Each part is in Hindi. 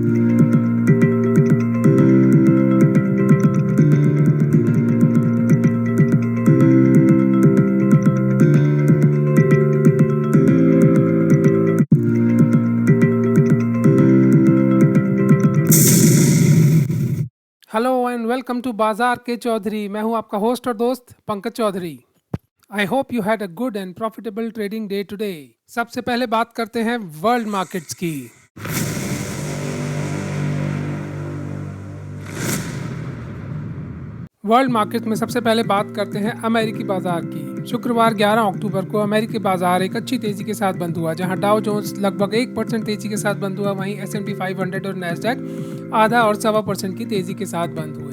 हेलो एंड वेलकम टू बाजार के चौधरी। मैं हूं आपका होस्ट और दोस्त Pankaj Chaudhary. I hope you had a good and profitable trading day today. सबसे पहले बात करते हैं वर्ल्ड मार्केट्स की। वर्ल्ड मार्केट में सबसे पहले बात करते हैं अमेरिकी बाजार की। शुक्रवार 11 अक्टूबर को अमेरिकी बाजार एक अच्छी तेजी के साथ बंद हुआ, जहां डाउ जोन्स लगभग 1% तेजी के साथ बंद हुआ, वहीं S&P 500 और नैस्डैक आधा और 1.25% की तेजी के साथ बंद हुए।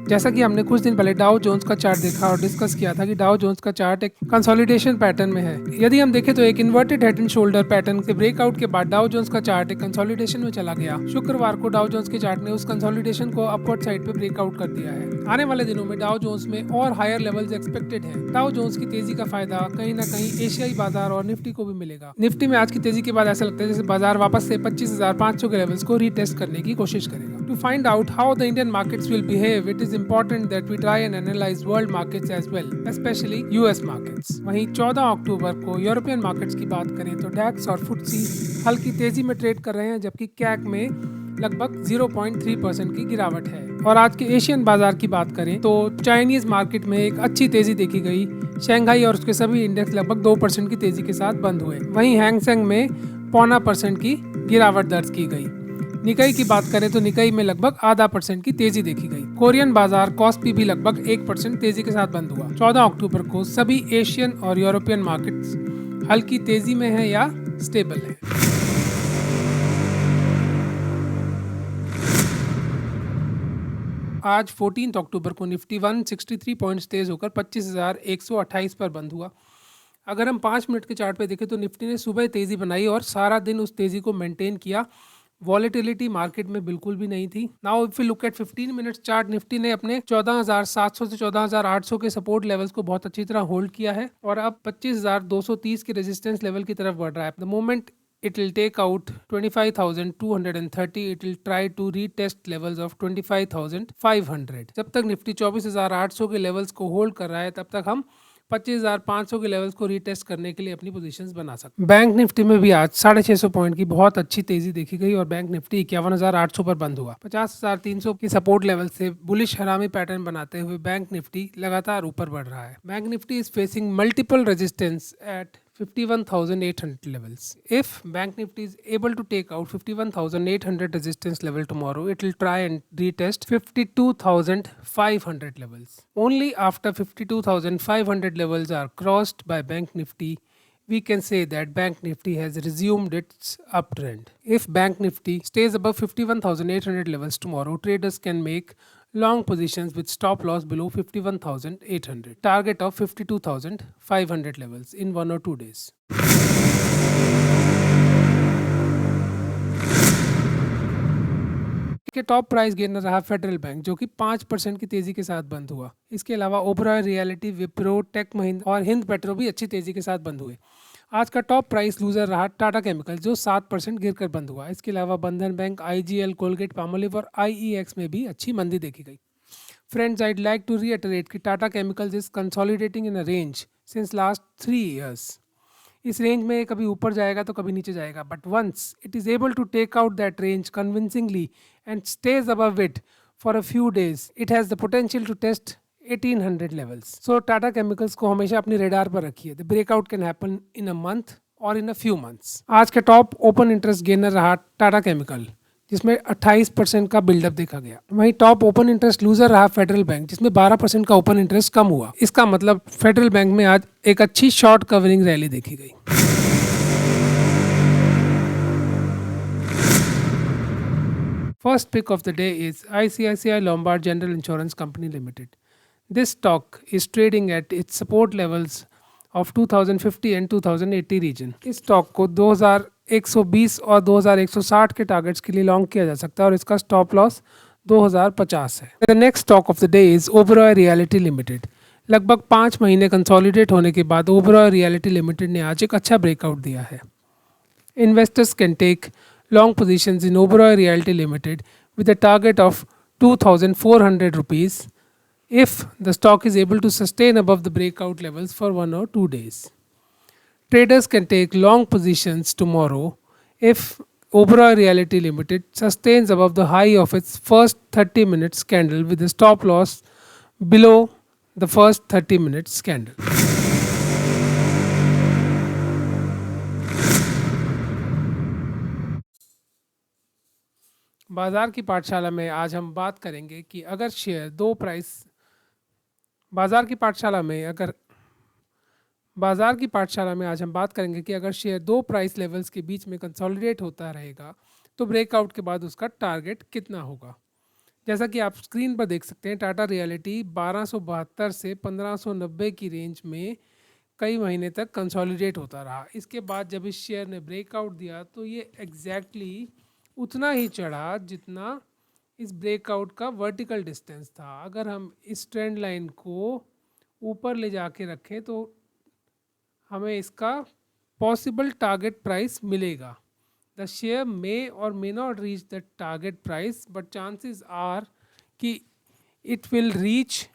जैसा कि हमने कुछ दिन पहले डाउ जोन्स का चार्ट देखा और डिस्कस किया था कि डाउ जोन्स का चार्ट एक कंसोलिडेशन पैटर्न में है। यदि हम देखें तो एक inverted head and shoulder pattern के ब्रेकआउट के बाद डाउ जोन्स का चार्ट एक कंसोलिडेशन में चला गया। शुक्रवार को डाउ जोन्स के चार्ट ने उस कंसोलिडेशन को अपवर्ड साइड पे ब्रेकआउट कर दिया है। आने वाले दिनों में डाउ जोन्स में और हायर लेवल्स एक्सपेक्टेड है। डाउ जोन्स की तेजी का फायदा कहीं ना कहीं एशियाई बाजार और निफ्टी को भी मिलेगा। निफ्टी में आज की तेजी के बाद ऐसा लगता है जैसे बाजार वापस से 25,500 के लेवल्स को रीटेस्ट करने की कोशिश करेगा। To find out how the Indian markets will behave, it is important that we try and analyze world markets as well, especially US markets. वहीं 14 अक्टूबर को यूरोपियन मार्केट्स की बात करें तो डैक्स और फुटसी हल्की तेजी में ट्रेड कर रहे हैं, जबकि कैक में लगभग 0.3% की गिरावट है। और आज के एशियन बाजार की बात करें तो चाइनीज मार्केट में एक अच्छी तेजी देखी गई। शंघाई और उसके सभी इंडेक्स लगभग 2% की तेजी के साथ बंद हुए। वहीं हैंगसेंग में 0.25% की गिरावट दर्ज की गई। निकाई की बात करें तो निकाई में लगभग 0.5% की तेजी देखी गई। कोरियन बाजार कॉस्पी भी लगभग 1% तेजी के साथ बंद हुआ। 14 अक्टूबर को सभी एशियन और यूरोपियन मार्केट्स हल्की तेजी में है या स्टेबल है। आज 14 अक्टूबर को निफ्टी 163 पॉइंट्स तेज होकर 25,128 पर बंद हुआ। अगर हम 5 मिनट के चार्ट पे देखें तो निफ्टी ने सुबह तेजी बनाई और सारा दिन उस तेजी को मेंटेन किया। वॉलेटिलिटी मार्केट में बिल्कुल भी नहीं थी। Now if you look at 15 minutes chart, Nifty ने अपने 14,700 से 14,800 के सपोर्ट लेवल्स को बहुत अच्छी तरह होल्ड किया है और अब 25,230 के रेजिस्टेंस लेवल की तरफ बढ़ रहा है। The moment it will take out 25,230, it will try to retest levels of 25,500। जब तक निफ्टी 24,800 के लेवल्स को होल्ड कर रहा है तब तक हम 25,500 के लेवल्स को रीटेस्ट करने के लिए अपनी पोजीशंस बना सकते हैं। बैंक निफ्टी में भी आज 650 पॉइंट की बहुत अच्छी तेजी देखी गई और बैंक निफ्टी 51,800 पर बंद हुआ। 50,300 की सपोर्ट लेवल से बुलिश हरामी पैटर्न बनाते हुए बैंक निफ्टी लगातार ऊपर बढ़ रहा है। Bank Nifty is facing multiple resistance at 51,800 levels. If Bank Nifty is able to take out 51,800 resistance level tomorrow, it will try and retest 52,500 levels. Only after 52,500 levels are crossed by Bank Nifty, we can say that Bank Nifty has resumed its uptrend. If Bank Nifty stays above 51,800 levels tomorrow, traders can make long positions with stop loss below 51,800, target of 52,500 levels in 1 or 2 days. के टॉप प्राइस गेनर रहा फेडरल बैंक, जो कि 5% की तेजी के साथ बंद हुआ। इसके अलावा ओबरॉय रियलिटी, विप्रो, टेक महिंद्रा और हिंद पेट्रो भी अच्छी तेजी के साथ बंद हुए। आज का टॉप प्राइस लूजर रहा टाटा केमिकल, जो 7% गिरकर बंद हुआ। इसके अलावा बंधन बैंक, IGL, कोलगेट पामोलिव और IEX में भी अच्छी मंदी देखी गई। Friends, I'd like to reiterate कि Tata chemicals is consolidating in a range since last 3 years. इस रेंज में कभी ऊपर जाएगा तो कभी नीचे जाएगा, but once it is able to take out that range convincingly and stage above it for a few days, it has the potential to test 1800 levels. So Tata Chemicals को हमेशा अपनी रेडार पर रखिए। The breakout can happen in a month और इन अ फ्यू मंथ्स। आज के टॉप ओपन इंटरेस्ट गेनर रहा टाटा केमिकल, जिसमें 28% का बिल्डअप देखा गया। वहीं टॉप ओपन इंटरेस्ट लूजर रहा फेडरल बैंक, जिसमें 12% का ओपन इंटरेस्ट कम हुआ। इसका मतलब फेडरल बैंक में आज एक अच्छी शॉर्ट कवरिंग रैली देखी गई। First pick of the day is ICICI Lombard General Insurance Company Limited. This stock is trading at its support levels of 2050 and 2080 region. इस स्टॉक को 2120 और 2160 के टारगेट्स के लिए लॉन्ग किया जा सकता है और इसका स्टॉप लॉस 2050 है। The next stock of the day is Oberoi Realty Limited. लगभग 5 महीने कंसोलिडेट होने के बाद Oberoi Realty Limited ने आज एक अच्छा ब्रेकआउट दिया है। Investors can take long positions in Oberoi Realty Limited with a target of 2,400 rupees if the stock is able to sustain above the breakout levels for 1 or 2 days. Traders can take long positions tomorrow if Oberoi Realty Limited sustains above the high of its first 30 minutes candle with a stop loss below the first 30 minutes candle. बाजार की पाठशाला में आज हम बात करेंगे कि अगर शेयर दो प्राइस बाजार की पाठशाला में अगर बाजार की पाठशाला में आज हम बात करेंगे कि अगर शेयर दो प्राइस लेवल्स के बीच में कंसोलिडेट होता रहेगा तो ब्रेकआउट के बाद उसका टारगेट कितना होगा। जैसा कि आप स्क्रीन पर देख सकते हैं, टाटा रियलिटी 1272 से 1590 की रेंज में कई महीने तक कंसोलिडेट होता रहा। इसके बाद जब इस शेयर ने ब्रेकआउट दिया तो ये एग्जैक्टली उतना ही चढ़ा जितना इस ब्रेकआउट का वर्टिकल डिस्टेंस था। अगर हम इस ट्रेंड लाइन को ऊपर ले जाके रखें तो हमें इसका पॉसिबल टारगेट प्राइस मिलेगा। द शेयर मे और may not reach the target price but chances are कि it will reach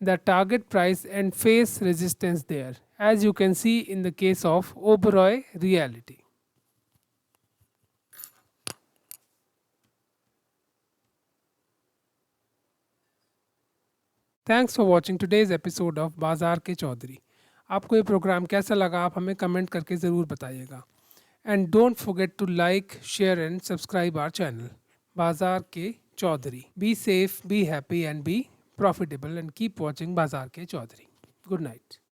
the target price and face resistance there, as you can see in the case of Oberoi Realty. Thanks for watching today's episode of बाजार के चौधरी। आपको ये प्रोग्राम कैसा लगा आप हमें कमेंट करके ज़रूर बताइएगा। And don't forget to like share and subscribe our channel बाजार के Chaudhary. Be safe, be happy and be profitable and keep watching Bazaar Ke Chaudhary. Good night.